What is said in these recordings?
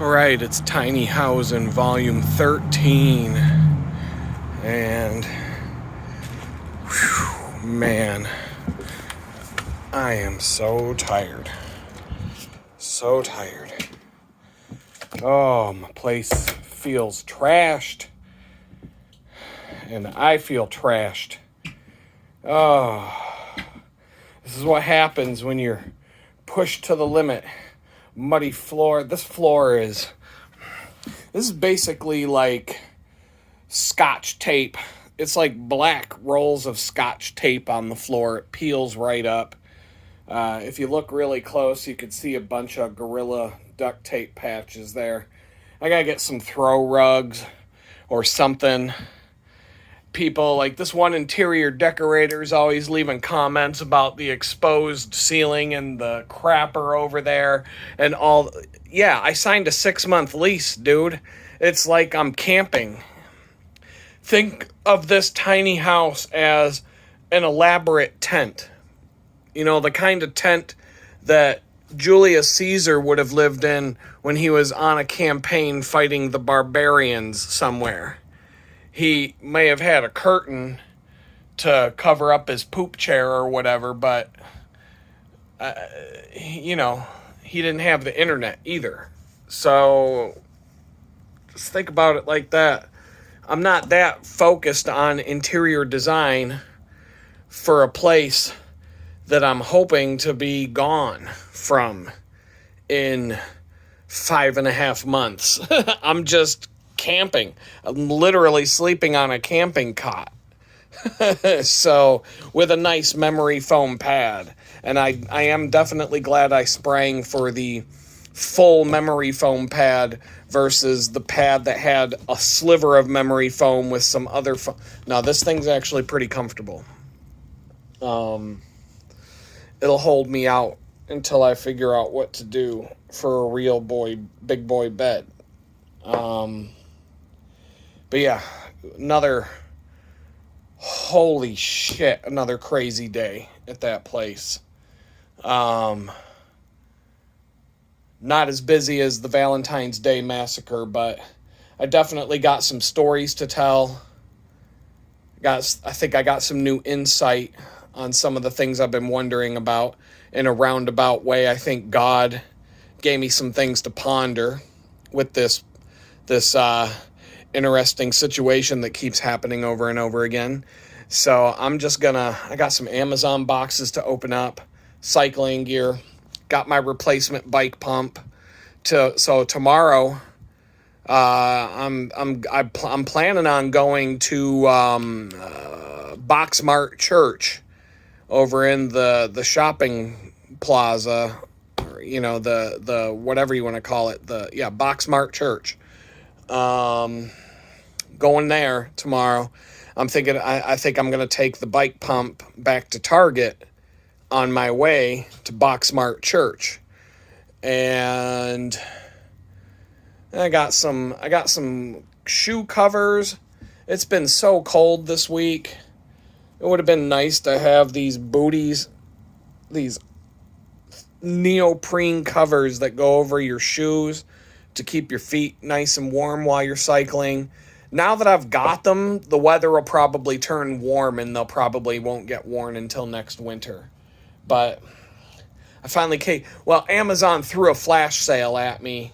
Alright, it's Tiny Housinʼ Volume 13. And, man, I am so tired. So tired. Oh, my place feels trashed. And I feel trashed. Oh, this is what happens when you're pushed to the limit. Muddy floor. This is basically like Scotch tape. It's like black rolls of Scotch tape on the floor. It peels right up. If you look really close, you could see a bunch of Gorilla duct tape patches there. I gotta get some throw rugs or something. People like this one interior decorator is always leaving comments about the exposed ceiling and the crapper over there and all. Yeah, I signed a 6-month lease, dude. It's like I'm camping. Think of this tiny house as an elaborate tent. You know, the kind of tent that Julius Caesar would have lived in when he was on a campaign fighting the barbarians somewhere. He may have had a curtain to cover up his poop chair or whatever, but, he didn't have the internet either. So, just think about it like that. I'm not that focused on interior design for a place that I'm hoping to be gone from in 5.5 months. I'm just camping. I'm literally sleeping on a camping cot. So, with a nice memory foam pad. And I am definitely glad I sprang for the full memory foam pad versus the pad that had a sliver of memory foam with some other Now, this thing's actually pretty comfortable. It'll hold me out until I figure out what to do for a real big boy bed. But yeah, another crazy day at that place. Not as busy as the Valentine's Day massacre, but I definitely got some stories to tell. I think I got some new insight on some of the things I've been wondering about in a roundabout way. I think God gave me some things to ponder with this interesting situation that keeps happening over and over again. So I got some Amazon boxes to open up, cycling gear, got my replacement bike pump. So tomorrow, I'm planning on going to Boxmart Church over in the shopping plaza, or, the whatever you want to call it, Boxmart Church. Going there tomorrow. I'm thinking I think I'm going to take the bike pump back to Target on my way to Boxmart Church. And I got some shoe covers. It's been so cold this week. It would have been nice to have these booties, these neoprene covers that go over your shoes to keep your feet nice and warm while you're cycling. Now that I've got them, the weather will probably turn warm and they'll probably won't get worn until next winter. But I finally Amazon threw a flash sale at me.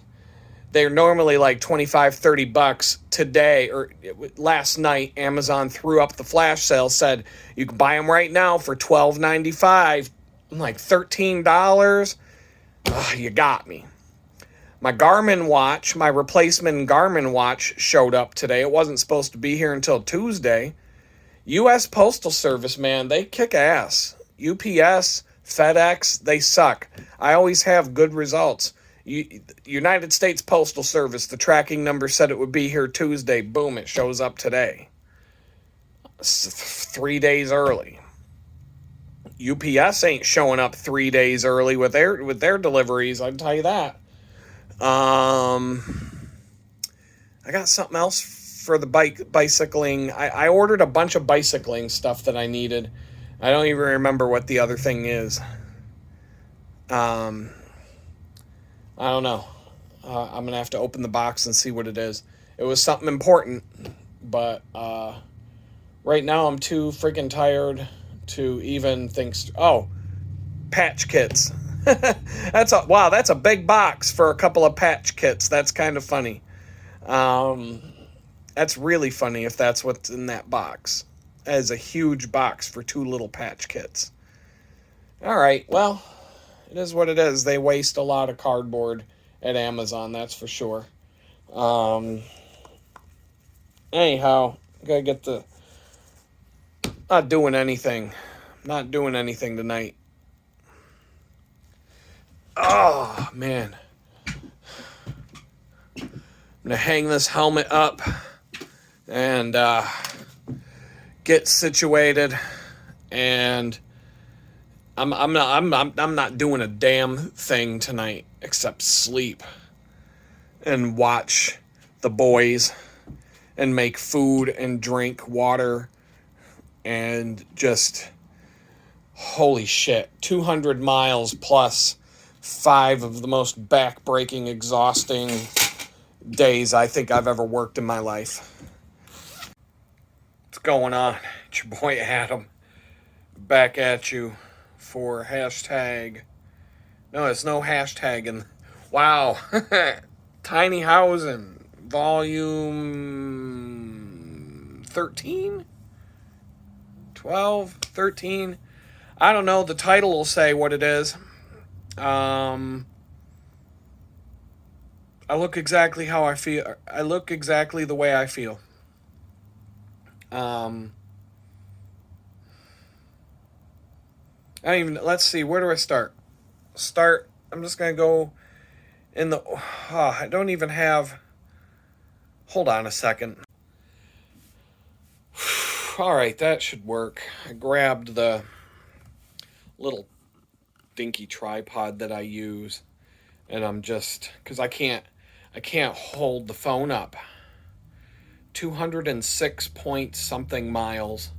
They're normally like $25-$30 today, or last night. Amazon threw up the flash sale, said you can buy them right now for $12.95. I'm like, $13? Ugh, you got me. My Garmin watch, my replacement Garmin watch showed up today. It wasn't supposed to be here until Tuesday. U.S. Postal Service, man, they kick ass. UPS, FedEx, they suck. I always have good results. United States Postal Service, the tracking number said it would be here Tuesday. Boom, it shows up today. 3 days early. UPS ain't showing up 3 days early with their deliveries, I can tell you that. I got something else for the bicycling. I ordered a bunch of bicycling stuff that I needed. I don't even remember what the other thing is. I don't know. I'm going to have to open the box and see what it is. It was something important, but right now I'm too freaking tired to even think. Oh, patch kits. That's a big box for a couple of patch kits. That's kind of funny. Um, that's really funny if that's what's in that box. That is a huge box for two little patch kits. All right, well, it is what it is. They waste a lot of cardboard at Amazon, that's for sure. Um, Anyhow, gotta get the. Not doing anything. Not doing anything tonight. Oh, man. I'm gonna hang this helmet up and get situated, and I'm not doing a damn thing tonight except sleep and watch the boys and make food and drink water and just holy shit, 200 miles plus 5 of the most back-breaking, exhausting days I think I've ever worked in my life. What's going on? It's your boy Adam back at you for hashtag. No, it's no hashtag. And wow, Tiny Housinʼ volume 13, 12, 13. I don't know. The title will say what it is. I look exactly how I feel. I look exactly the way I feel. I don't even. Let's see. Where do I start? I'm just gonna go in the. I don't even have. Hold on a second. All right, that should work. I grabbed the little dinky tripod that I use, and I'm just because I can't hold the phone up. 206 point something miles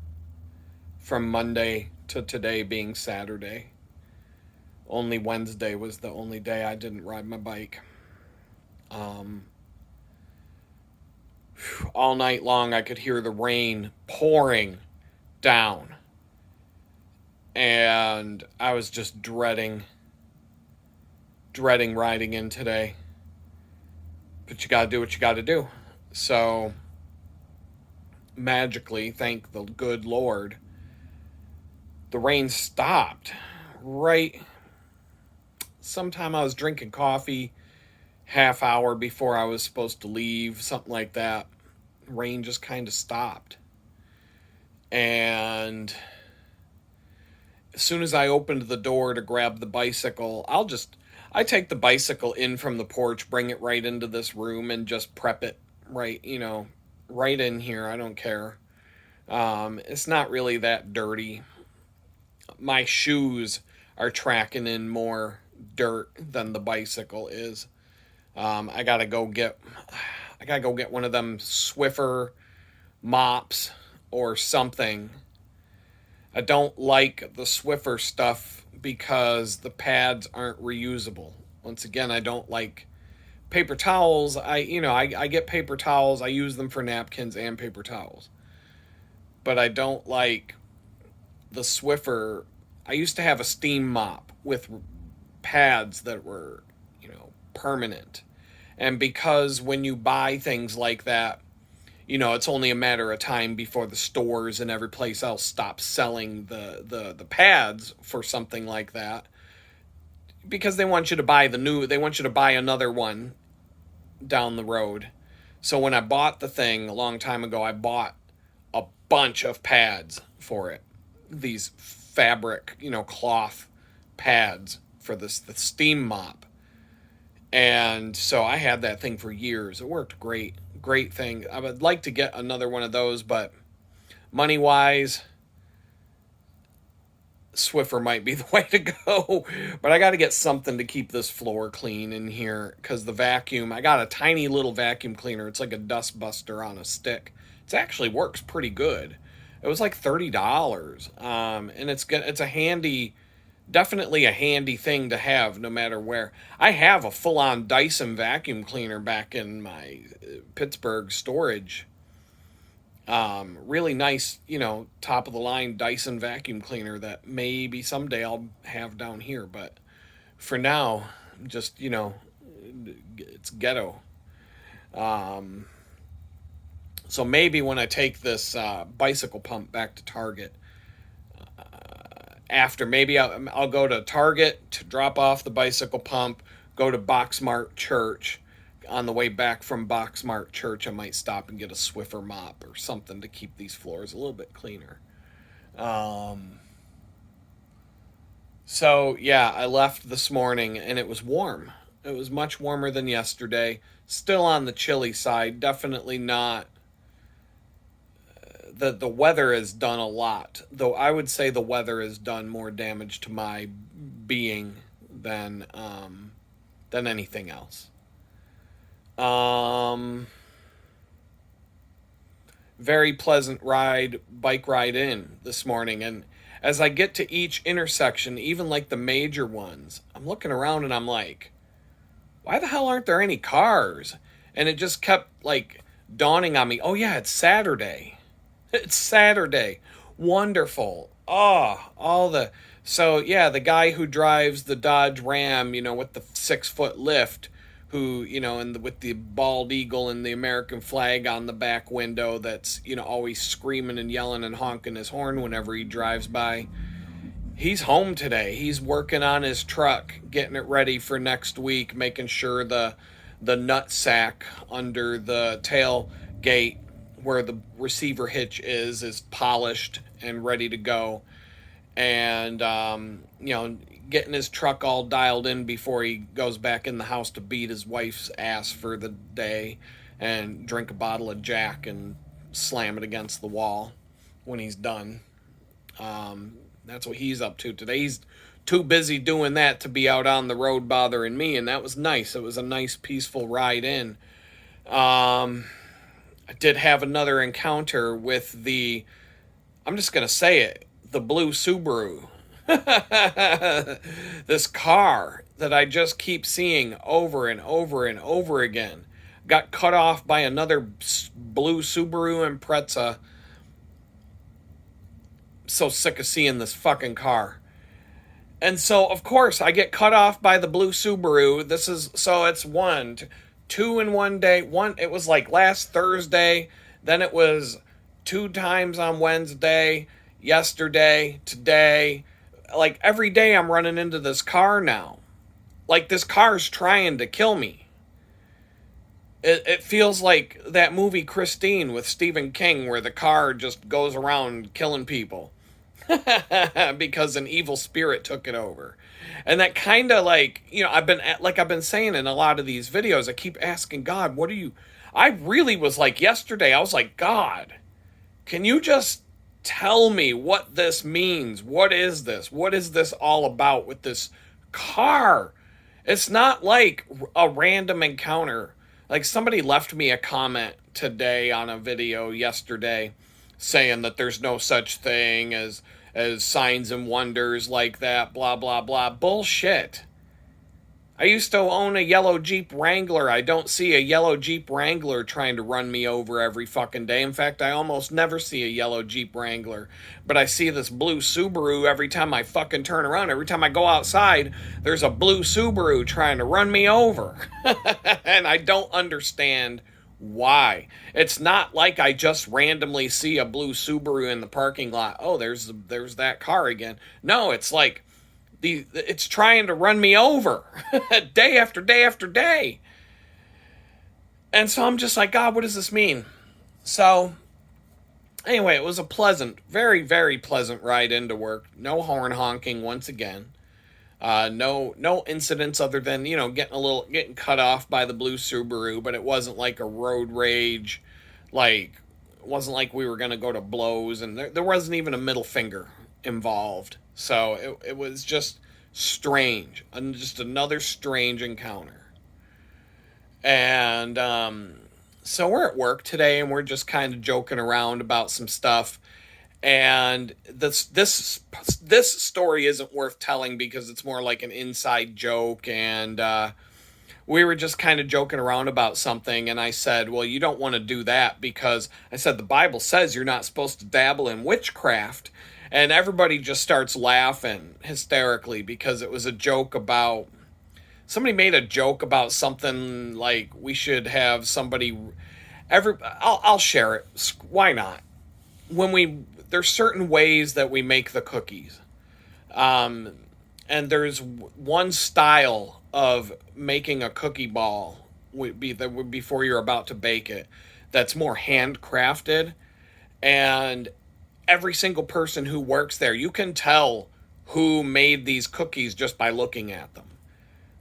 from Monday to today being Saturday. Only Wednesday was the only day I didn't ride my bike. All night long I could hear the rain pouring down. And I was just dreading riding in today. But you gotta do what you gotta do. So, magically, thank the good Lord, the rain stopped right sometime I was drinking coffee half hour before I was supposed to leave, something like that. Rain just kind of stopped. And as soon as I opened the door to grab the bicycle, I take the bicycle in from the porch, bring it right into this room and just prep it right in here. I don't care. It's not really that dirty. My shoes are tracking in more dirt than the bicycle is. I gotta go get one of them Swiffer mops or something. I don't like the Swiffer stuff because the pads aren't reusable. Once again, I don't like paper towels. I get paper towels. I use them for napkins and paper towels. But I don't like the Swiffer. I used to have a steam mop with pads that were, permanent. And because when you buy things like that, it's only a matter of time before the stores and every place else stops selling the pads for something like that. Because they want you to buy another one down the road. So when I bought the thing a long time ago, I bought a bunch of pads for it. These fabric, cloth pads for the steam mop. And so I had that thing for years. It worked great. Great thing. I would like to get another one of those, but money-wise, Swiffer might be the way to go. But I got to get something to keep this floor clean in here because the vacuum, I got a tiny little vacuum cleaner. It's like a dust buster on a stick. It actually works pretty good. It was like $30. And it's a handy definitely a handy thing to have no matter where. I have a full-on Dyson vacuum cleaner back in my Pittsburgh storage. Really nice, top of the line Dyson vacuum cleaner that maybe someday I'll have down here, but for now, just, it's ghetto. Um, so maybe when I take this bicycle pump back to Target, after maybe I'll go to Target to drop off the bicycle pump, go to Boxmart Church. On the way back from Boxmart Church, I might stop and get a Swiffer mop or something to keep these floors a little bit cleaner. Um, so, yeah, I left this morning and it was warm. It was much warmer than yesterday. Still on the chilly side. Definitely not. The weather has done a lot, though I would say the weather has done more damage to my being than anything else. Um, Very pleasant bike ride in this morning, and as I get to each intersection, even like the major ones, I'm looking around and I'm like, why the hell aren't there any cars? And it just kept like dawning on me, oh yeah, it's Saturday. It's Saturday. Wonderful. Oh, all the. So, yeah, the guy who drives the Dodge Ram, with the 6 foot lift, who, with the bald eagle and the American flag on the back window, that's, always screaming and yelling and honking his horn whenever he drives by. He's home today. He's working on his truck, getting it ready for next week, making sure the nut sack under the tailgate where the receiver hitch is polished and ready to go, and getting his truck all dialed in before he goes back in the house to beat his wife's ass for the day and drink a bottle of Jack and slam it against the wall when he's done. That's what he's up to today. He's too busy doing that to be out on the road bothering me, and that was nice. It was a nice, peaceful ride in. I did have another encounter with I'm just going to say it, the blue Subaru. This car that I just keep seeing over and over and over again got cut off by another blue Subaru Impreza. So sick of seeing this fucking car. And so, of course, I get cut off by the blue Subaru. It's two in one day. It was like last Thursday, then it was 2 times on Wednesday, yesterday, today. Like every day I'm running into this car now. Like this car's trying to kill me. It feels like that movie Christine with Stephen King where the car just goes around killing people. Because an evil spirit took it over. And that kind of I've been saying in a lot of these videos, I keep asking God, I really was like yesterday, I was like, God, can you just tell me what this means? What is this? What is this all about with this car? It's not like a random encounter. Like somebody left me a comment today on a video yesterday saying that there's no such thing as signs and wonders like that, blah, blah, blah. Bullshit. I used to own a yellow Jeep Wrangler. I don't see a yellow Jeep Wrangler trying to run me over every fucking day. In fact, I almost never see a yellow Jeep Wrangler. But I see this blue Subaru every time I fucking turn around. Every time I go outside, there's a blue Subaru trying to run me over. And I don't understand why. It's not like I just randomly see a blue Subaru in the parking lot. Oh, there's that car again. No, it's like it's trying to run me over day after day after day. And so I'm just like, God, what does this mean? So anyway, it was a pleasant, very, very pleasant ride into work. No horn honking once again. No incidents other than, getting cut off by the blue Subaru, but it wasn't like a road rage, it wasn't like we were going to go to blows, and there wasn't even a middle finger involved. So it was just strange, and just another strange encounter. And so we're at work today, and we're just kind of joking around about some stuff. And this story isn't worth telling because it's more like an inside joke. And we were just kind of joking around about something, and I said, well, you don't want to do that because I said the Bible says you're not supposed to dabble in witchcraft. And everybody just starts laughing hysterically because it was a joke about somebody made a joke about something like we should have somebody I'll share it. Why not? When we there's certain ways that we make the cookies. Um, and there's one style of making a cookie ball would be that would before you're about to bake it that's more handcrafted, and every single person who works there, you can tell who made these cookies just by looking at them.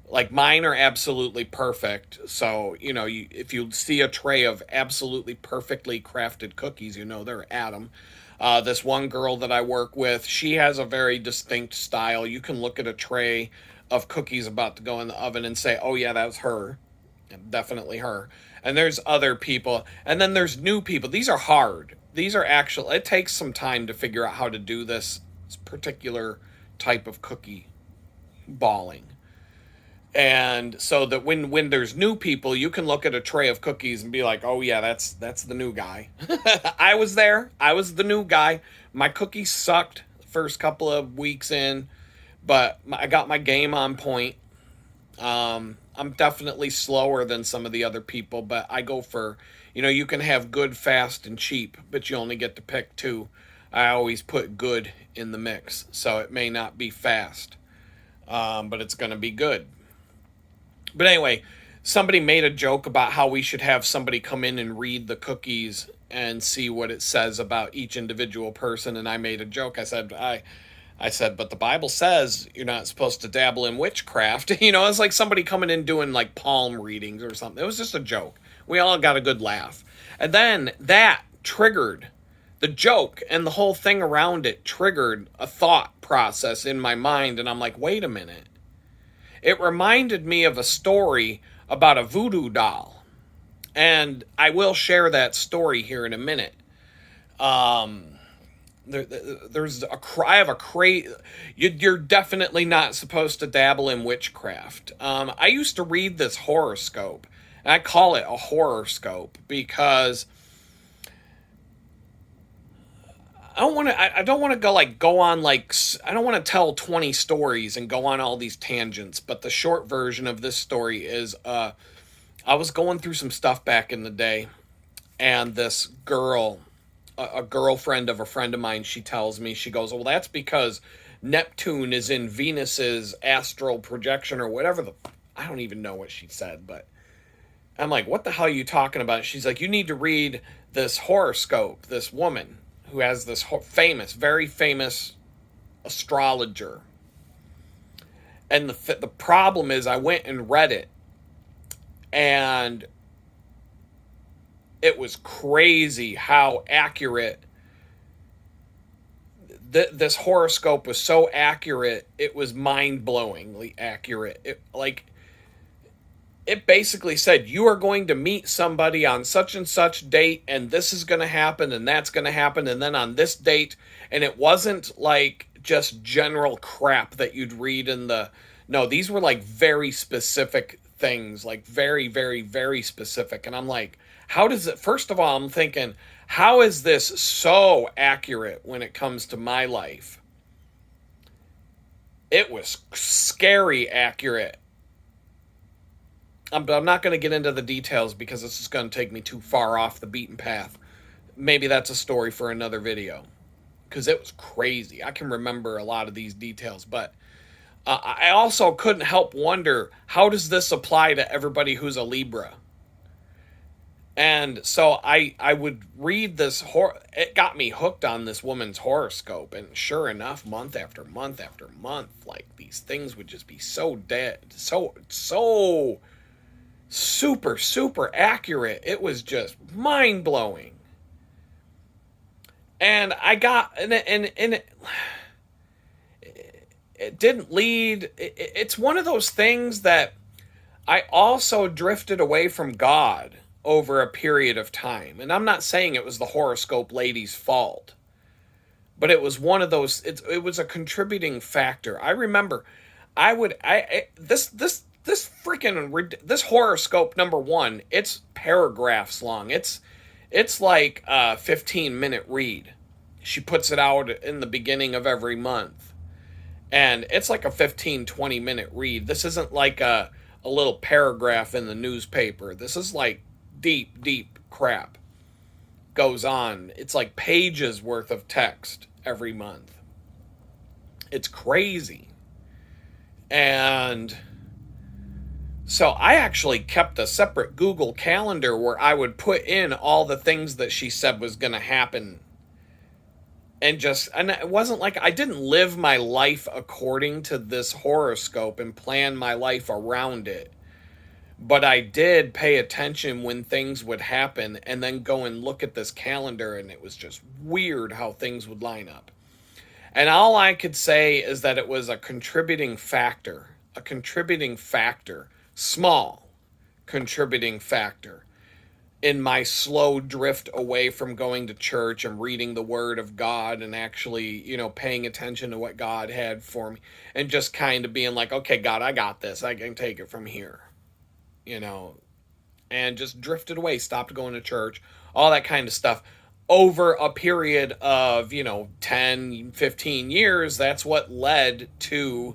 Like mine are absolutely perfect. So, if you see a tray of absolutely perfectly crafted cookies, they're Adam. This one girl that I work with, she has a very distinct style. You can look at a tray of cookies about to go in the oven and say, oh, yeah, that's her. Definitely her. And there's other people. And then there's new people. These are hard. These are actual, it takes some time to figure out how to do this particular type of cookie balling. And so that when there's new people, you can look at a tray of cookies and be like, oh yeah, that's the new guy. I was there. I was the new guy. My cookies sucked the first couple of weeks in, but I got my game on point. I'm definitely slower than some of the other people, but I go for, you can have good, fast, and cheap, but you only get to pick two. I always put good in the mix, so it may not be fast, but it's going to be good. But anyway, somebody made a joke about how we should have somebody come in and read the cookies and see what it says about each individual person. And I made a joke. I said, but the Bible says you're not supposed to dabble in witchcraft. It's like somebody coming in doing like palm readings or something. It was just a joke. We all got a good laugh. And then that triggered the joke, and the whole thing around it triggered a thought process in my mind. And I'm like, wait a minute. It reminded me of a story about a voodoo doll. And I will share that story here in a minute. There's I have a crate. You're definitely not supposed to dabble in witchcraft. I used to read this horoscope, and I call it a horoscope because I don't want to go on I don't want to tell 20 stories and go on all these tangents. But the short version of this story is, I was going through some stuff back in the day, and this girl, a girlfriend of a friend of mine, she tells me, she goes, well, that's because Neptune is in Venus's astral projection or whatever I don't even know what she said, but I'm like, what the hell are you talking about? She's like, you need to read this horoscope, this woman who has this very famous astrologer. And the problem is I went and read it, and it was crazy how accurate this horoscope was. So accurate, it was mind-blowingly accurate. It basically said you are going to meet somebody on such and such date, and this is going to happen, and that's going to happen, and then on this date. And it wasn't like just general crap that you'd read in the... No, these were like very specific things, like very, very, very specific. And I'm like, how does it... First of all, I'm thinking, how is this so accurate when it comes to my life? It was scary accurate. I'm not going to get into the details because this is going to take me too far off the beaten path. Maybe that's a story for another video, because it was crazy. I can remember a lot of these details, but I also couldn't help wonder, how does this apply to everybody who's a Libra? And so I would read this, it got me hooked on this woman's horoscope, and sure enough, month after month after month, like these things would just be so super, super accurate. It was just mind-blowing. And I got, and it didn't lead, it's one of those things that I also drifted away from God over a period of time. And I'm not saying it was the horoscope lady's fault, but it was one of those. It was a contributing factor. I remember, this freaking this horoscope #1. It's paragraphs long. It's like a 15-minute read. She puts it out in the beginning of every month, and it's like a 15-20 minute read. This isn't like a little paragraph in the newspaper. This is like deep crap goes on. It's like pages worth of text every month. It's crazy. And so I actually kept a separate Google Calendar where I would put in all the things that she said was going to happen. And it wasn't like I didn't live my life according to this horoscope and plan my life around it. But I did pay attention when things would happen and then go and look at this calendar, and it was just weird how things would line up. And all I could say is that it was a contributing factor, small contributing factor in my slow drift away from going to church and reading the Word of God and actually, paying attention to what God had for me and just kind of being like, okay, God, I got this. I can take it from here. And just drifted away, stopped going to church, all that kind of stuff. Over a period of, 10, 15 years, that's what led to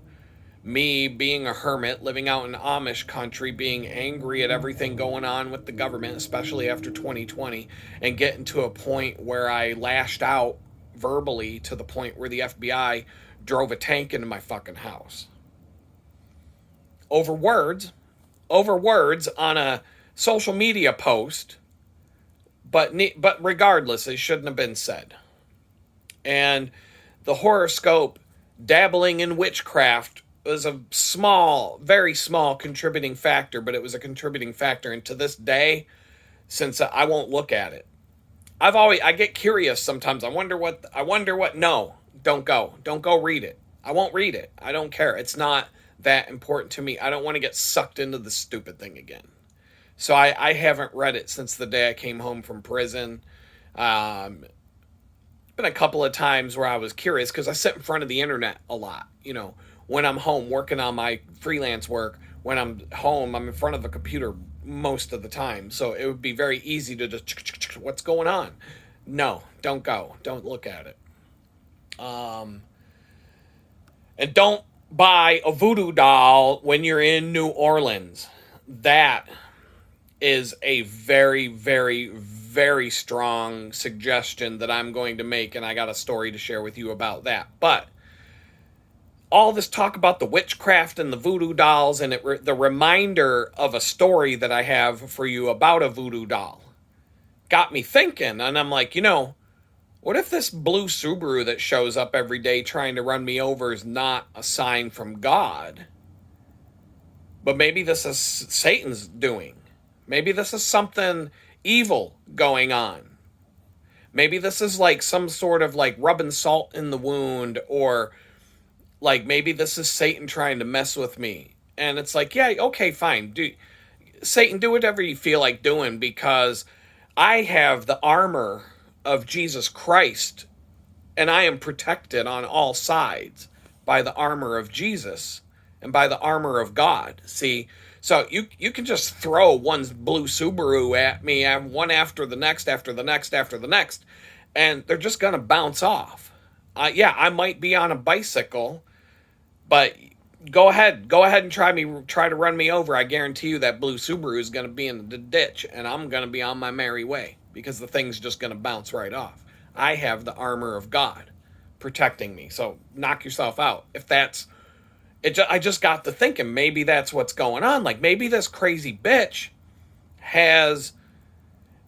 me being a hermit, living out in Amish country, being angry at everything going on with the government, especially after 2020, and getting to a point where I lashed out verbally to the point where the FBI drove a tank into my fucking house. Over words on a social media post, but regardless, it shouldn't have been said. And the horoscope dabbling in witchcraft was a very small contributing factor, but it was a contributing factor. And to this day, since I won't look at it, I get curious sometimes. I wonder what. No, don't go read it. I won't read it. I don't care. It's not that important to me. I don't want to get sucked into the stupid thing again. So I haven't read it since the day I came home from prison. Been a couple of times where I was curious because I sit in front of the internet a lot. When I'm home working on my freelance work, when I'm home, I'm in front of a computer most of the time. So it would be very easy to just, what's going on? No, don't go. Don't look at it. And don't buy a voodoo doll when you're in New Orleans. That is a very, very, very strong suggestion that I'm going to make, and I got a story to share with you about that. But all this talk about the witchcraft and the voodoo dolls, and the reminder of a story that I have for you about a voodoo doll got me thinking, and I'm like, what if this blue Subaru that shows up every day trying to run me over is not a sign from God, but maybe this is Satan's doing? Maybe this is something evil going on. Maybe this is like some sort of like rubbing salt in the wound, or like maybe this is Satan trying to mess with me. And it's like, yeah, okay, fine. Satan, do whatever you feel like doing, because I have the armor of Jesus Christ, and I am protected on all sides by the armor of Jesus and by the armor of God. See, so you can just throw one blue Subaru at me, one after the next, and they're just going to bounce off. Yeah, I might be on a bicycle, but go ahead and try to run me over. I guarantee you that blue Subaru is going to be in the ditch, and I'm going to be on my merry way, because the thing's just going to bounce right off. I have the armor of God protecting me. So knock yourself out. If that's it, I just got to thinking, maybe that's what's going on. Like, maybe this crazy bitch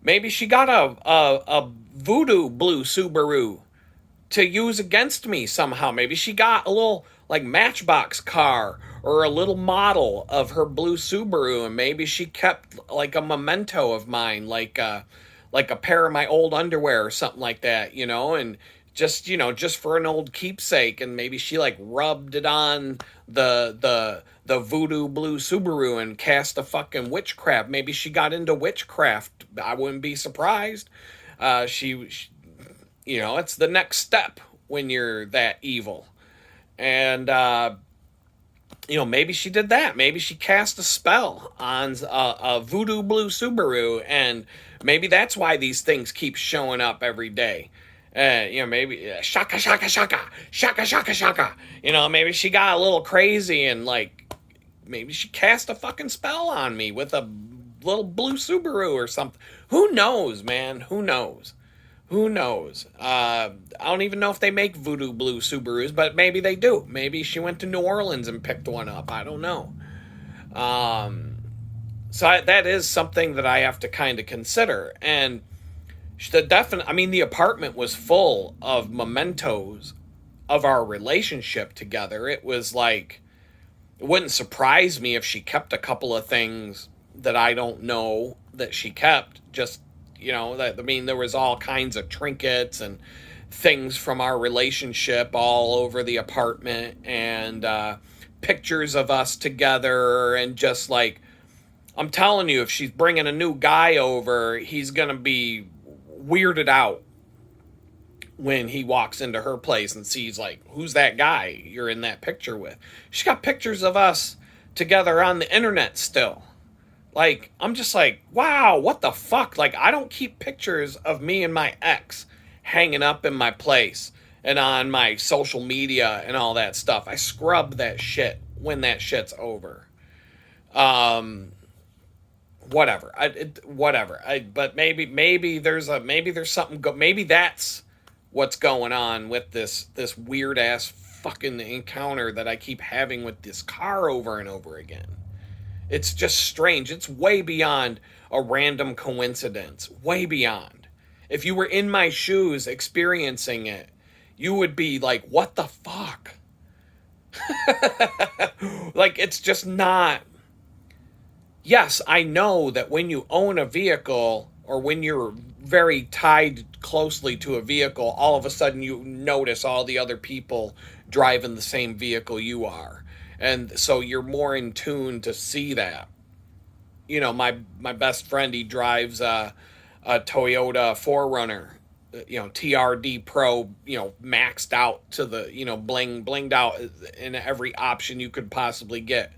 maybe she got a voodoo blue Subaru to use against me somehow. Maybe she got a little like Matchbox car or a little model of her blue Subaru, and maybe she kept like a memento of mine, like a pair of my old underwear or something like that, and just for an old keepsake. And maybe she like rubbed it on the voodoo blue Subaru and cast a fucking witchcraft. Maybe she got into witchcraft. I wouldn't be surprised. She it's the next step when you're that evil. And maybe she did that. Maybe she cast a spell on a Voodoo blue Subaru, and maybe that's why these things keep showing up every day. Maybe shaka shaka shaka shaka shaka shaka. Maybe she got a little crazy and maybe she cast a fucking spell on me with a little blue Subaru or something. Who knows, man? Who knows? Who knows? I don't even know if they make Voodoo blue Subarus, but maybe they do. Maybe she went to New Orleans and picked one up. I don't know. That is something that I have to kind of consider. And the apartment was full of mementos of our relationship together. It was like, it wouldn't surprise me if she kept a couple of things that I don't know that she kept. Just, there was all kinds of trinkets and things from our relationship all over the apartment, and pictures of us together, and just I'm telling you, if she's bringing a new guy over, he's going to be weirded out when he walks into her place and sees, who's that guy you're in that picture with? She's got pictures of us together on the internet still. I'm just wow, what the fuck? I don't keep pictures of me and my ex hanging up in my place and on my social media and all that stuff. I scrub that shit when that shit's over. Whatever. But maybe there's something maybe that's what's going on with this weird ass fucking encounter that I keep having with this car over and over again. It's just strange. It's way beyond a random coincidence. Way beyond. If you were in my shoes experiencing it, you would be like, what the fuck? It's just not. Yes, I know that when you own a vehicle, or when you're very tied closely to a vehicle, all of a sudden you notice all the other people driving the same vehicle you are. And so you're more in tune to see that. My best friend, he drives a Toyota 4Runner, TRD Pro, maxed out to the, blinged out in every option you could possibly get.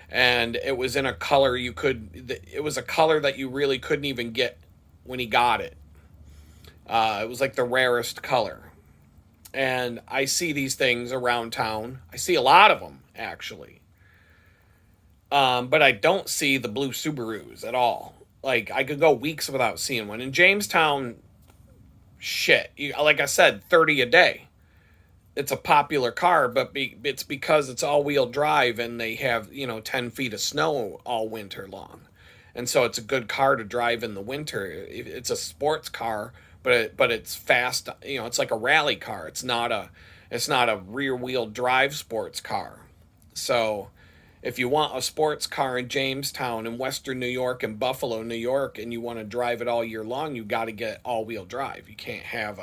And it was in a color it was a color that you really couldn't even get when he got it. It was the rarest color. And I see these things around town. I see a lot of them, actually. But I don't see the blue Subarus at all. I could go weeks without seeing one. In Jamestown, shit, like I said, 30 a day. It's a popular car, but it's because it's all-wheel drive and they have, 10 feet of snow all winter long. And so it's a good car to drive in the winter. It's a sports car, but it's fast. It's like a rally car. It's not a rear-wheel drive sports car. So if you want a sports car in Jamestown, in Western New York, and Buffalo, New York, and you want to drive it all year long, you got to get all-wheel drive. You can't have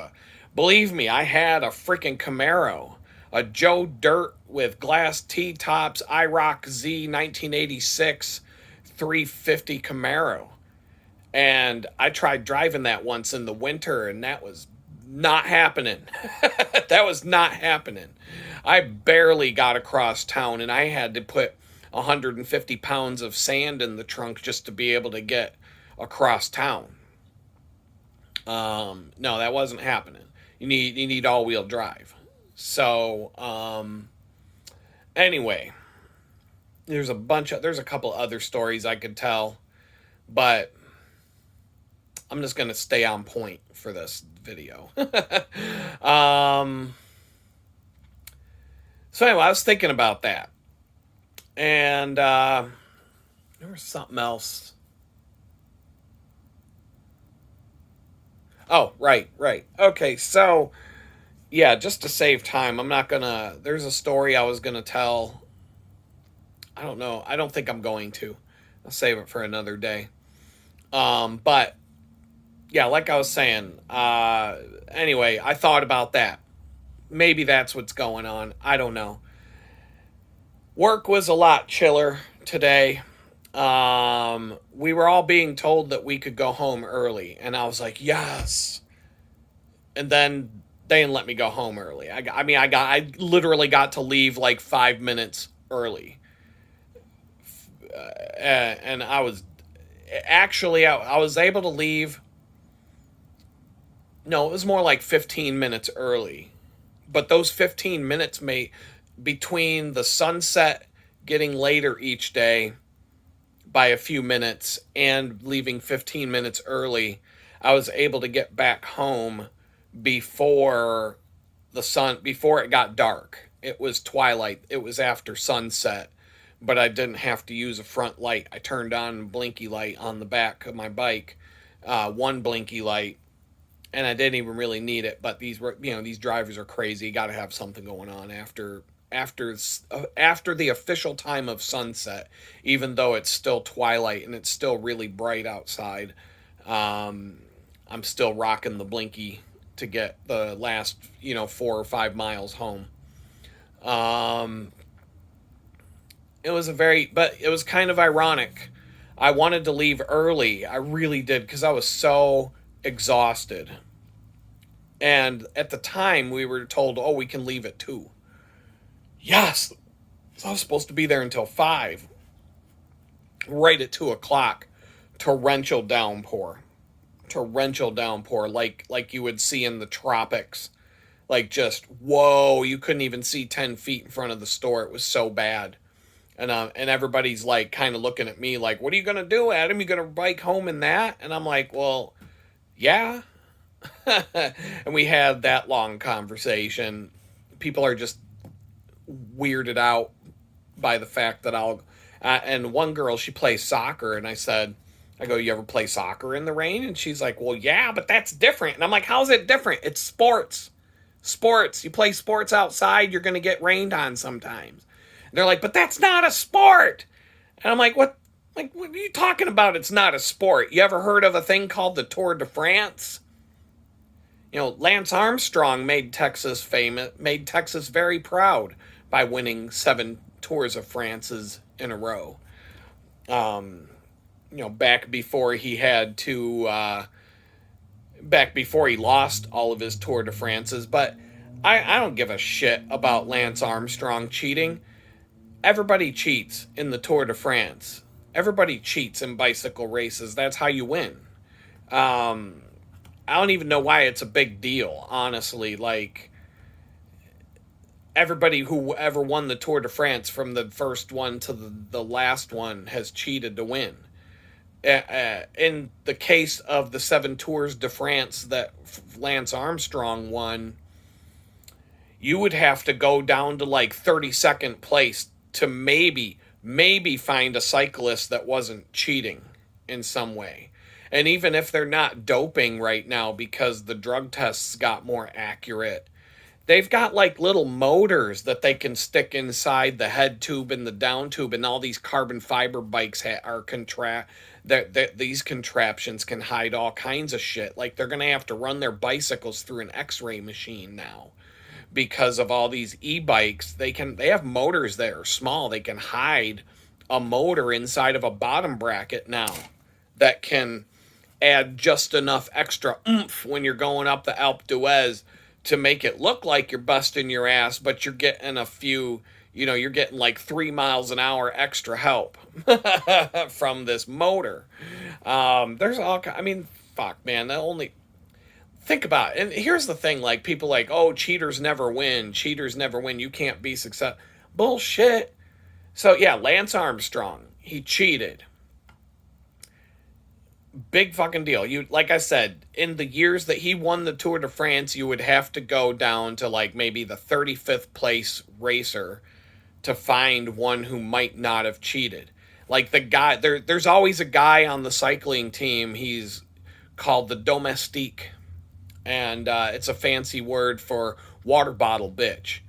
Believe me, I had a freaking Camaro, a Joe Dirt with glass T-tops, IROC Z 1986 350 Camaro. And I tried driving that once in the winter, and that was not happening. That was not happening. I barely got across town, and I had to put 150 pounds of sand in the trunk just to be able to get across town. No, that wasn't happening. You need all-wheel drive. So, anyway, there's a couple other stories I could tell, but I'm just going to stay on point for this video. So anyway, I was thinking about that. And there was something else. Oh, right. Okay, so, yeah, just to save time, there's a story I was gonna tell. I don't know. I don't think I'm going to. I'll save it for another day. But, yeah, like I was saying, anyway, I thought about that. Maybe that's what's going on. I don't know. Work was a lot chiller today. We were all being told that we could go home early, and I was like, yes. And then They didn't let me go home early. I literally got to leave like 5 minutes early, and I was actually I was able to leave. No, it was more like 15 minutes early, but those 15 minutes made between the sunset getting later each day by a few minutes and leaving 15 minutes early, I was able to get back home before before it got dark. It was twilight. It was after sunset, but I didn't have to use a front light. I turned on a blinky light on the back of my bike, one blinky light, and I didn't even really need it. But these drivers are crazy. You got to have something going on after after the official time of sunset, even though it's still twilight and it's still really bright outside. Um, I'm still rocking the blinky to get the last 4 or 5 miles home. Um, but it was kind of ironic. I wanted to leave early. I really did because I was so exhausted. And at the time, we were told, "Oh, we can leave at 2." Yes, so I was supposed to be there until 5, right at 2 o'clock. Torrential downpour, torrential downpour, like you would see in the tropics. Like just whoa, you couldn't even see 10 feet in front of the store. It was so bad. And everybody's like kind of looking at me like, "What are you gonna do, Adam? You gonna bike home in that?" And I'm like, "Well, yeah." And we had that long conversation. People are just weirded out by the fact that and one girl, she plays soccer, and I go, "You ever play soccer in the rain?" And she's like, "Well, yeah, but that's different." And I'm like, "How's it different? It's sports. Sports. You play sports outside, you're going to get rained on sometimes." And they're like, "But that's not a sport." And I'm like, "What? Like, what are you talking about? It's not a sport. You ever heard of a thing called the Tour de France?" Lance Armstrong made Texas famous, made Texas very proud by winning 7 Tours of France's in a row. Um, back before he had to, back before he lost all of his Tour de France's. But I don't give a shit about Lance Armstrong cheating. Everybody cheats in the Tour de France. Everybody cheats in bicycle races. That's how you win. Um, I don't even know why it's a big deal, honestly. Like, everybody who ever won the Tour de France from the first one to the last one has cheated to win. In the case of the 7 Tours de France that Lance Armstrong won, you would have to go down to like 32nd place to maybe find a cyclist that wasn't cheating in some way. And even if they're not doping right now because the drug tests got more accurate, they've got like little motors that they can stick inside the head tube and the down tube, and all these carbon fiber bikes are these contraptions can hide all kinds of shit. Like they're gonna have to run their bicycles through an X-ray machine now because of all these e-bikes. They have motors that are small. They can hide a motor inside of a bottom bracket now that can add just enough extra oomph when you're going up the Alpe d'Huez to make it look like you're busting your ass, but you're getting you're getting like 3 miles an hour extra help from this motor. There's all, fuck, man, think about it. And here's the thing, like, people like, "Oh, cheaters never win. Cheaters never win. You can't be successful." Bullshit. So, yeah, Lance Armstrong, he cheated. Big fucking deal. Like I said, in the years that he won the Tour de France, you would have to go down to like maybe the 35th place racer to find one who might not have cheated. Like the guy, there's always a guy on the cycling team. He's called the domestique, and it's a fancy word for water bottle bitch.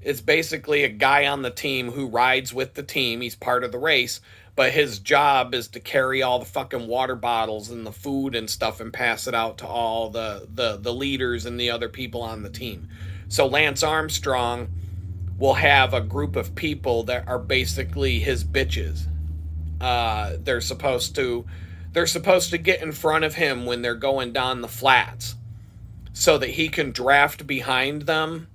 It's basically a guy on the team who rides with the team. He's part of the race, but his job is to carry all the fucking water bottles and the food and stuff and pass it out to all the leaders and the other people on the team. So Lance Armstrong will have a group of people that are basically his bitches. They're supposed to get in front of him when they're going down the flats. so that he can draft behind them,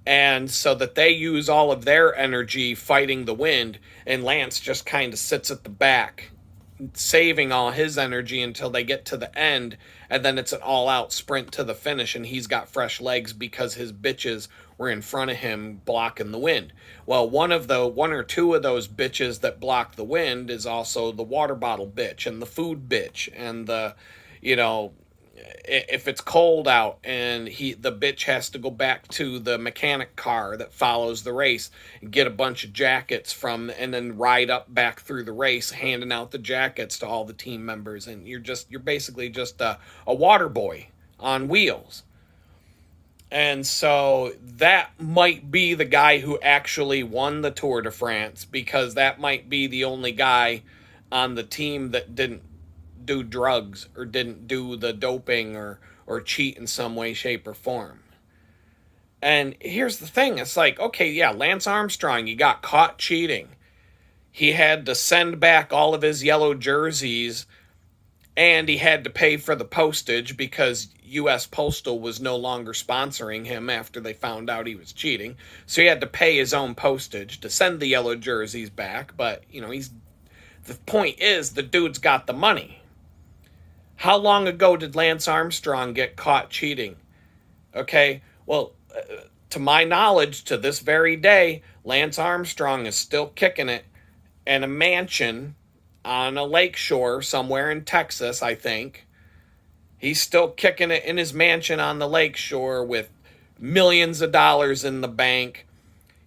and so that they use all of their energy fighting the wind, and Lance just kind of sits at the back saving all his energy until they get to the end, and then it's an all-out sprint to the finish, and he's got fresh legs because his bitches were in front of him blocking the wind. Well, one or two of those bitches that block the wind is also the water bottle bitch and the food bitch and the, you know, if it's cold out and the bitch has to go back to the mechanic car that follows the race and get a bunch of jackets from, and then ride up back through the race handing out the jackets to all the team members, and you're basically just a water boy on wheels. And so that might be the guy who actually won the Tour de France, because that might be the only guy on the team that didn't do drugs or didn't do the doping or cheat in some way, shape, or form. And here's the thing, it's like, okay, yeah, Lance Armstrong, he got caught cheating. He had to send back all of his yellow jerseys, and he had to pay for the postage because U.S. Postal was no longer sponsoring him after they found out he was cheating. So he had to pay his own postage to send the yellow jerseys back. But, the point is, the dude's got the money. How long ago did Lance Armstrong get caught cheating? Okay, well, to my knowledge, to this very day, Lance Armstrong is still kicking it in a mansion on a lake shore somewhere in Texas, I think. He's still kicking it in his mansion on the lake shore with millions of dollars in the bank.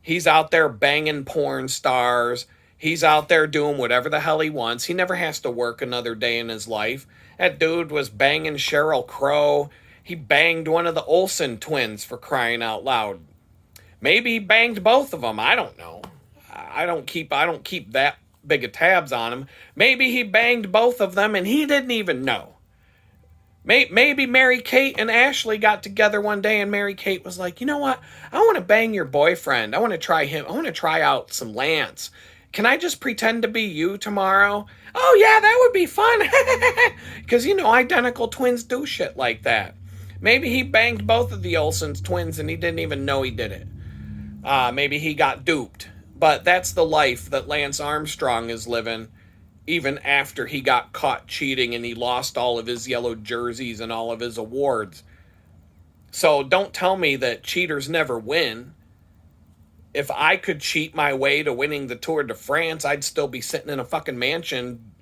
He's out there banging porn stars. He's out there doing whatever the hell he wants. He never has to work another day in his life. That dude was banging Sheryl Crow. He banged one of the Olsen twins, for crying out loud. Maybe he banged both of them. I don't know. I don't keep that big of tabs on him. Maybe he banged both of them and he didn't even know. Maybe Mary Kate and Ashley got together one day and Mary Kate was like, you know what? I want to bang your boyfriend. I want to try him. I want to try out some Lance. Can I just pretend to be you tomorrow? Oh, yeah, that would be fun. Because, identical twins do shit like that. Maybe he banged both of the Olsen's twins and he didn't even know he did it. Maybe he got duped. But that's the life that Lance Armstrong is living, even after he got caught cheating and he lost all of his yellow jerseys and all of his awards. So don't tell me that cheaters never win. If I could cheat my way to winning the Tour de France, I'd still be sitting in a fucking mansion,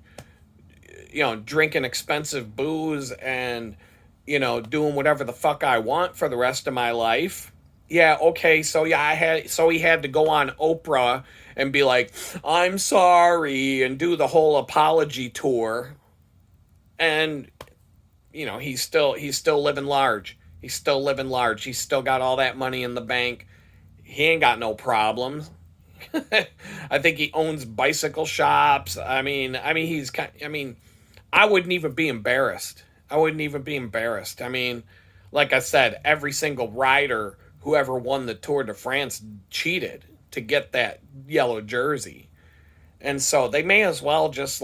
drinking expensive booze and, doing whatever the fuck I want for the rest of my life. Yeah, okay, so yeah, he had to go on Oprah and be like, I'm sorry, and do the whole apology tour. And, he's still living large. He's still living large. He's still got all that money in the bank. He ain't got no problems. I think he owns bicycle shops. I wouldn't even be embarrassed. I mean, like I said, every single rider who ever won the Tour de France cheated to get that yellow jersey. And so they may as well just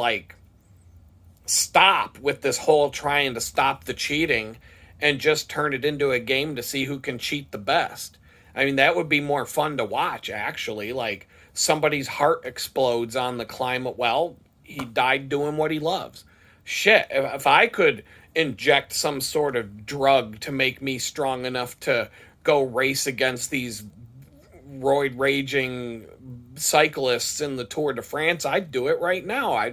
stop with this whole trying to stop the cheating and just turn it into a game to see who can cheat the best. I mean, that would be more fun to watch, actually. Like, somebody's heart explodes on the climb. Well, he died doing what he loves. Shit, if I could inject some sort of drug to make me strong enough to go race against these roid-raging cyclists in the Tour de France, I'd do it right now.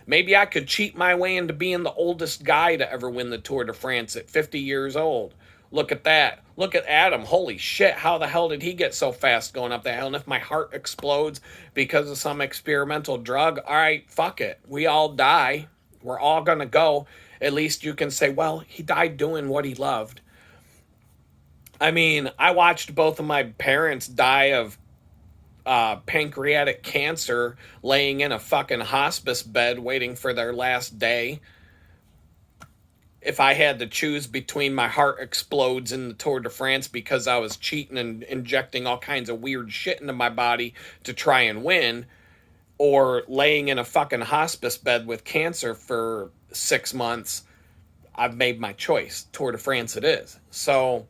Maybe I could cheat my way into being the oldest guy to ever win the Tour de France at 50 years old. Look at that. Look at Adam. Holy shit, how the hell did he get so fast going up that hill? And if my heart explodes because of some experimental drug, all right, fuck it. We all die. We're all going to go. At least you can say, well, he died doing what he loved. I mean, I watched both of my parents die of pancreatic cancer laying in a fucking hospice bed waiting for their last day. If I had to choose between my heart explodes in the Tour de France because I was cheating and injecting all kinds of weird shit into my body to try and win, or laying in a fucking hospice bed with cancer for 6 months, I've made my choice. Tour de France it is. So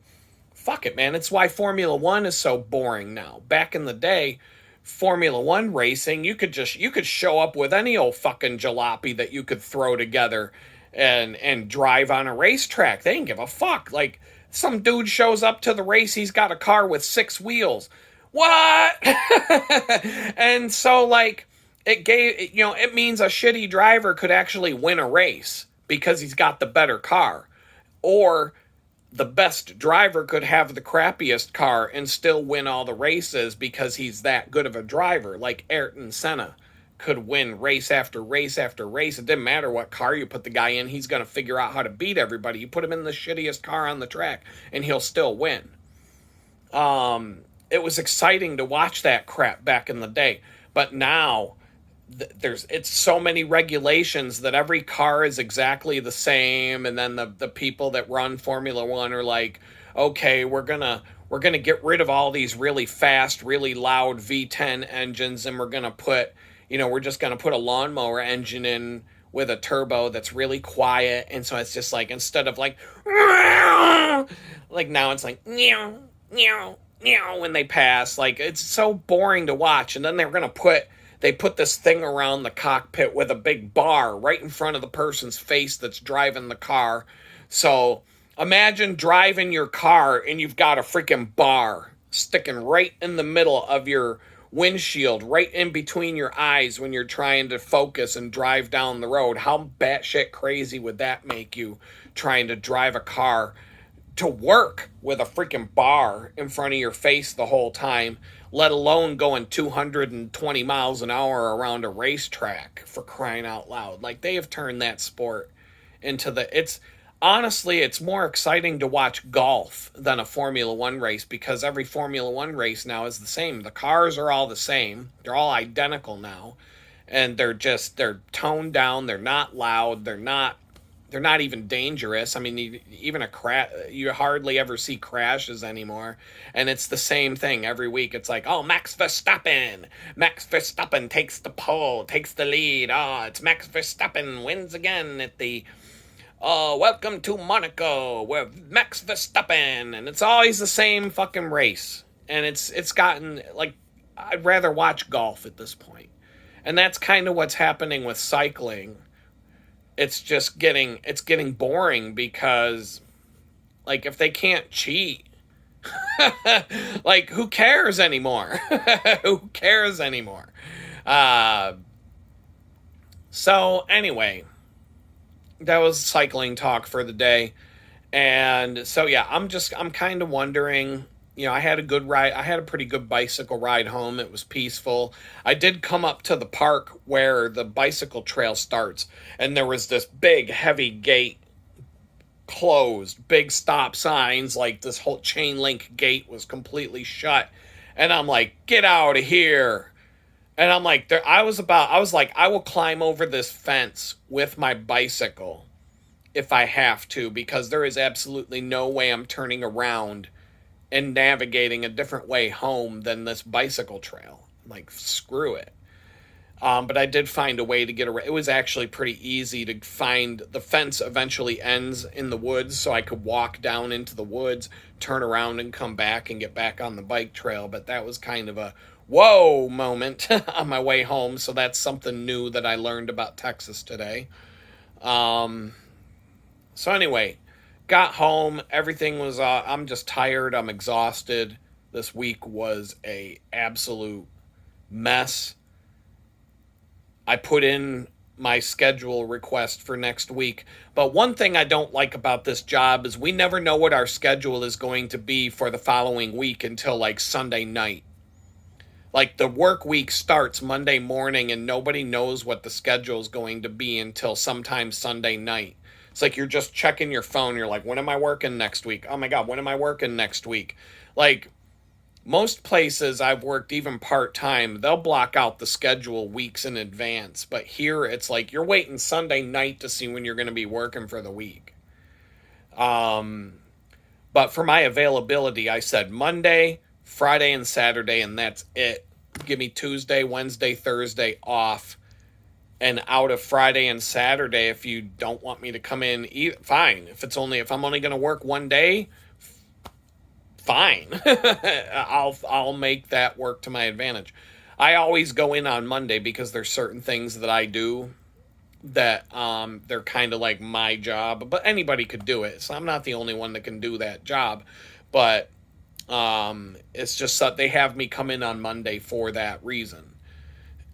fuck it, man. It's why Formula One is so boring now. Back in the day, Formula One racing, you could show up with any old fucking jalopy that you could throw together and drive on a racetrack. They didn't give a fuck. Like some dude shows up to the race, he's got a car with 6 wheels. What? And so like it means a shitty driver could actually win a race because he's got the better car. Or the best driver could have the crappiest car and still win all the races because he's that good of a driver. Like Ayrton Senna could win race after race after race. It didn't matter what car you put the guy in, he's going to figure out how to beat everybody. You put him in the shittiest car on the track and he'll still win. It was exciting to watch that crap back in the day. But now it's so many regulations that every car is exactly the same, and then the people that run Formula One are like, okay, we're gonna get rid of all these really fast, really loud V10 engines, and we're just gonna put a lawnmower engine in with a turbo that's really quiet, and so it's just like, instead of like now it's like meow meow meow when they pass. Like, it's so boring to watch. And then they put this thing around the cockpit with a big bar right in front of the person's face that's driving the car. So imagine driving your car and you've got a freaking bar sticking right in the middle of your windshield, right in between your eyes when you're trying to focus and drive down the road. How batshit crazy would that make you, trying to drive a car to work with a freaking bar in front of your face the whole time, let alone going 220 miles an hour around a racetrack, for crying out loud. Like, they have turned that sport into honestly, it's more exciting to watch golf than a Formula One race, because every Formula One race now is the same. The cars are all the same. They're all identical now. And they're toned down. They're not loud. They're not even dangerous. I mean, you hardly ever see crashes anymore. And it's the same thing every week. It's like, oh, Max Verstappen takes the pole, takes the lead. Oh, it's Max Verstappen wins again at the welcome to Monaco with Max Verstappen. And it's always the same fucking race. And it's gotten, like, I'd rather watch golf at this point. And that's kind of what's happening with cycling. It's getting boring, because, like, if they can't cheat, like, who cares anymore? Who cares anymore? So anyway, that was cycling talk for the day. And so, yeah, I'm kind of wondering, I had a good ride. I had a pretty good bicycle ride home. It was peaceful. I did come up to the park where the bicycle trail starts, and there was this big, heavy gate closed, big stop signs, like this whole chain link gate was completely shut. And I'm like, get out of here. And I'm like, I was like, I will climb over this fence with my bicycle if I have to, because there is absolutely no way I'm turning around and navigating a different way home than this bicycle trail. Like, screw it. But I did find a way to get around. It was actually pretty easy to find. The fence eventually ends in the woods, so I could walk down into the woods, turn around and come back and get back on the bike trail. But that was kind of a whoa moment on my way home. So that's something new that I learned about Texas today. So anyway, got home, everything was, I'm just tired, I'm exhausted. This week was a absolute mess. I put in my schedule request for next week, but one thing I don't like about this job is we never know what our schedule is going to be for the following week until, like, Sunday night. Like, the work week starts Monday morning and nobody knows what the schedule is going to be until sometime Sunday night. It's like you're just checking your phone. You're like, when am I working next week? Oh my God, when am I working next week? Like, most places I've worked, even part-time, they'll block out the schedule weeks in advance. But here it's like you're waiting Sunday night to see when you're going to be working for the week. But for my availability, I said Monday, Friday, and Saturday, and that's it. Give me Tuesday, Wednesday, Thursday off. and out of Friday and Saturday. If you don't want me to come in, fine. If I'm only going to work one day, fine. I'll make that work to my advantage. I always go in on Monday because there's certain things that I do that they're kind of like my job, but anybody could do it. So I'm not the only one that can do that job. But it's just that they have me come in on Monday for that reason.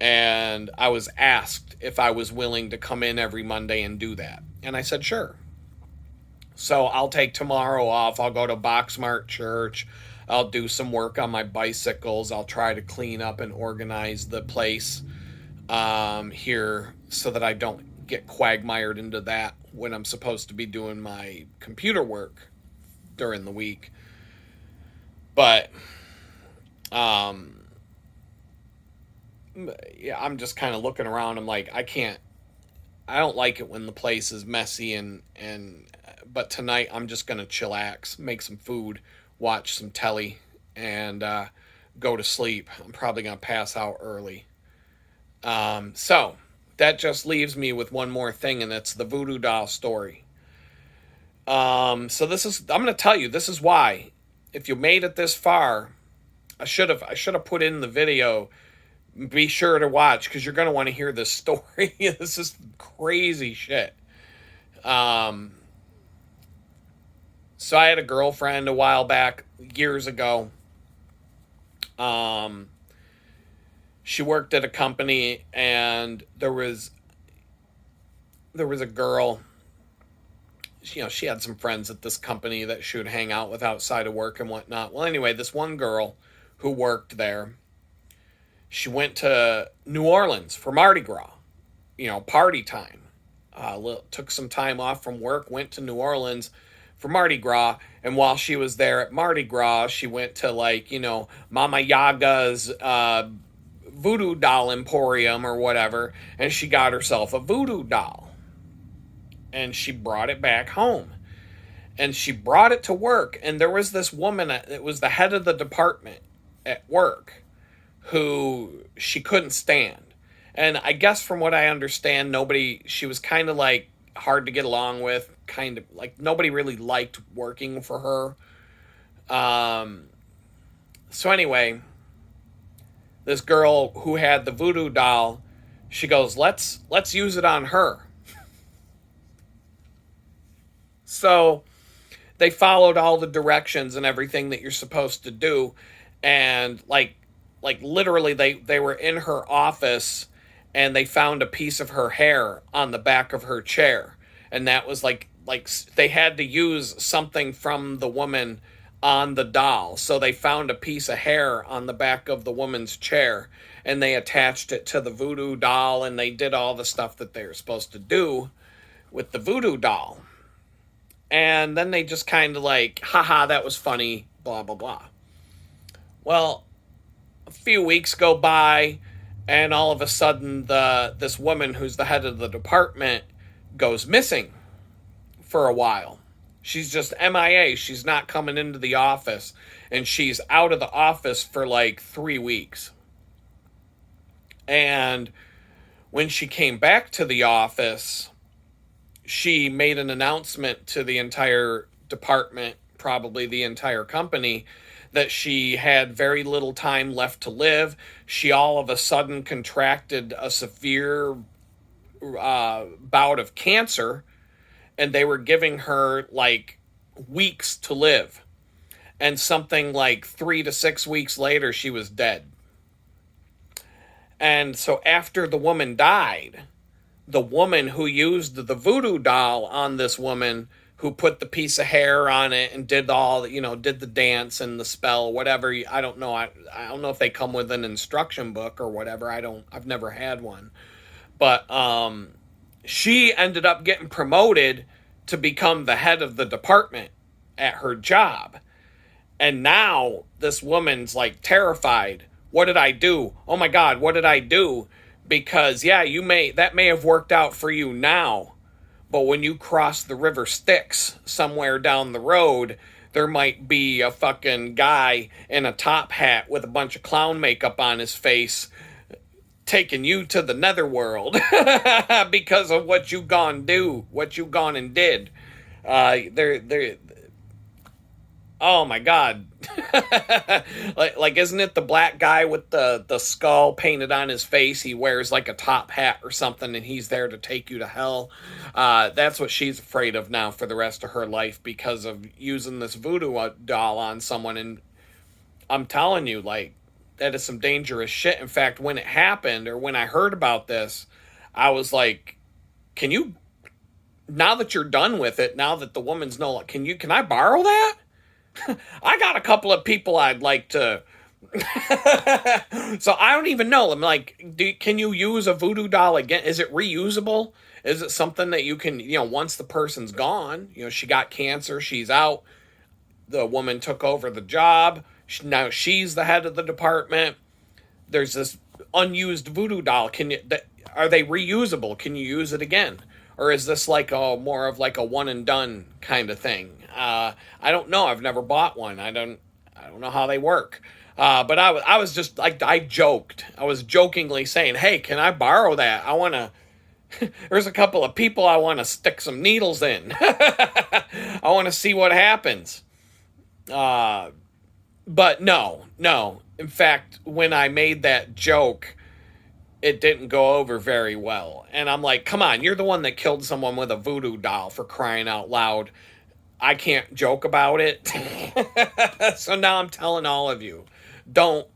And I was asked if I was willing to come in every Monday and do that. And I said, sure. So I'll take tomorrow off. I'll go to Boxmart Church. I'll do some work on my bicycles. I'll try to clean up and organize the place here so that I don't get quagmired into that when I'm supposed to be doing my computer work during the week. But yeah, I'm just kind of looking around. I'm like, I don't like it when the place is messy but tonight I'm just gonna chillax, make some food, watch some telly, and go to sleep. I'm probably gonna pass out early. So that just leaves me with one more thing, and that's the voodoo doll story. I'm gonna tell you, this is why. If you made it this far, I should have put in the video. Be sure to watch because you're gonna want to hear this story. This is crazy shit. So I had a girlfriend a while back, years ago. She worked at a company, and there was a girl. She had some friends at this company that she would hang out with outside of work and whatnot. Well, anyway, this one girl who worked there, she went to New Orleans for Mardi Gras, party time. Took some time off from work, went to New Orleans for Mardi Gras, and while she was there at Mardi Gras, she went to Mama Yaga's voodoo doll emporium or whatever, and she got herself a voodoo doll. And she brought it back home. And she brought it to work, and there was this woman that was the head of the department at work who she couldn't stand. And I guess from what I understand, she was kind of like hard to get along with, kind of like nobody really liked working for her. So anyway, this girl who had the voodoo doll, she goes, let's use it on her. So they followed all the directions and everything that you're supposed to do. And like literally they were in her office, and they found a piece of her hair on the back of her chair. And that was like they had to use something from the woman on the doll. So they found a piece of hair on the back of the woman's chair, and they attached it to the voodoo doll, and they did all the stuff that they were supposed to do with the voodoo doll. And then they just kind of haha, that was funny, blah, blah, blah. Well, a few weeks go by, and all of a sudden, this woman who's the head of the department goes missing for a while. She's just MIA. She's not coming into the office, and she's out of the office for 3 weeks. And when she came back to the office, she made an announcement to the entire department, probably the entire company, that she had very little time left to live. She all of a sudden contracted a severe bout of cancer, and they were giving her weeks to live. And something 3 to 6 weeks later, she was dead. And so after the woman died, the woman who used the voodoo doll on this woman, who put the piece of hair on it and did did the dance and the spell, whatever. I don't know. I don't know if they come with an instruction book or whatever. I've never had one. But she ended up getting promoted to become the head of the department at her job. And now this woman's terrified. What did I do? Oh my God, what did I do? Because that may have worked out for you now, but when you cross the river Styx somewhere down the road, there might be a fucking guy in a top hat with a bunch of clown makeup on his face taking you to the netherworld because of what you gone and did. They're oh my god. Like isn't it the black guy with the skull painted on his face? He wears like a top hat or something, and he's there to take you to hell. That's what she's afraid of now for the rest of her life because of using this voodoo doll on someone. And I'm telling you, like, that is some dangerous shit. In fact, when it happened, or when I heard about this, I was like, can you, now that you're done with it, now that the woman's no, can I borrow that? I got a couple of people I'd like to. So I don't even know. I'm like, can you use a voodoo doll again? Is it reusable? Is it something that you can, once the person's gone, she got cancer, she's out, the woman took over the job, now she's the head of the department. There's this unused voodoo doll. Are they reusable? Can you use it again? Or is this like more of like a one and done kind of thing? I don't know. I've never bought one. I don't know how they work. But I was just like, I joked. I was jokingly saying, hey, can I borrow that? I want to, there's a couple of people I want to stick some needles in. I want to see what happens. But no. In fact, when I made that joke, it didn't go over very well. And I'm like, come on, you're the one that killed someone with a voodoo doll, for crying out loud. I can't joke about it. So now I'm telling all of you, don't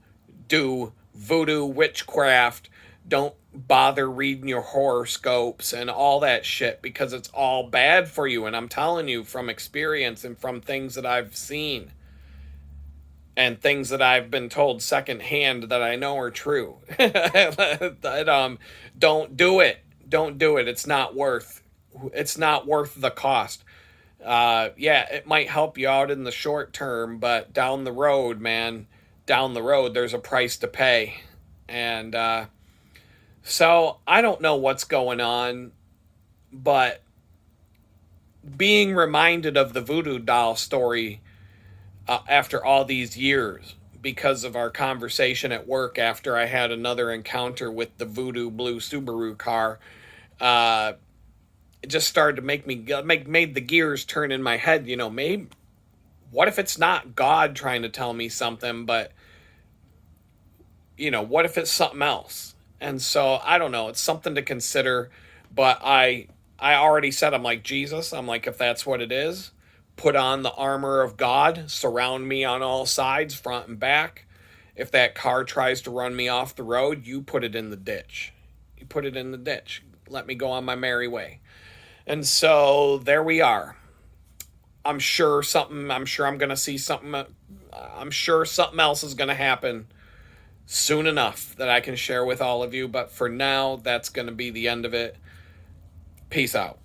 do voodoo witchcraft. Don't bother reading your horoscopes and all that shit, because it's all bad for you. And I'm telling you from experience and from things that I've seen and things that I've been told secondhand that I know are true. Don't do it. Don't do it. It's not worth the cost. Yeah, it might help you out in the short term, but down the road, there's a price to pay. And so I don't know what's going on, but being reminded of the voodoo doll story after all these years, because of our conversation at work after I had another encounter with the voodoo blue Subaru car, it just started to made the gears turn in my head. Maybe, what if it's not God trying to tell me something, but what if it's something else? And so I don't know. It's something to consider. But I already said, I'm like, Jesus, I'm like, if that's what it is, put on the armor of God, surround me on all sides, front and back. If that car tries to run me off the road, you put it in the ditch. You put it in the ditch. Let me go on my merry way. And so there we are. I'm sure I'm going to see something. I'm sure something else is going to happen soon enough that I can share with all of you. But for now, that's going to be the end of it. Peace out.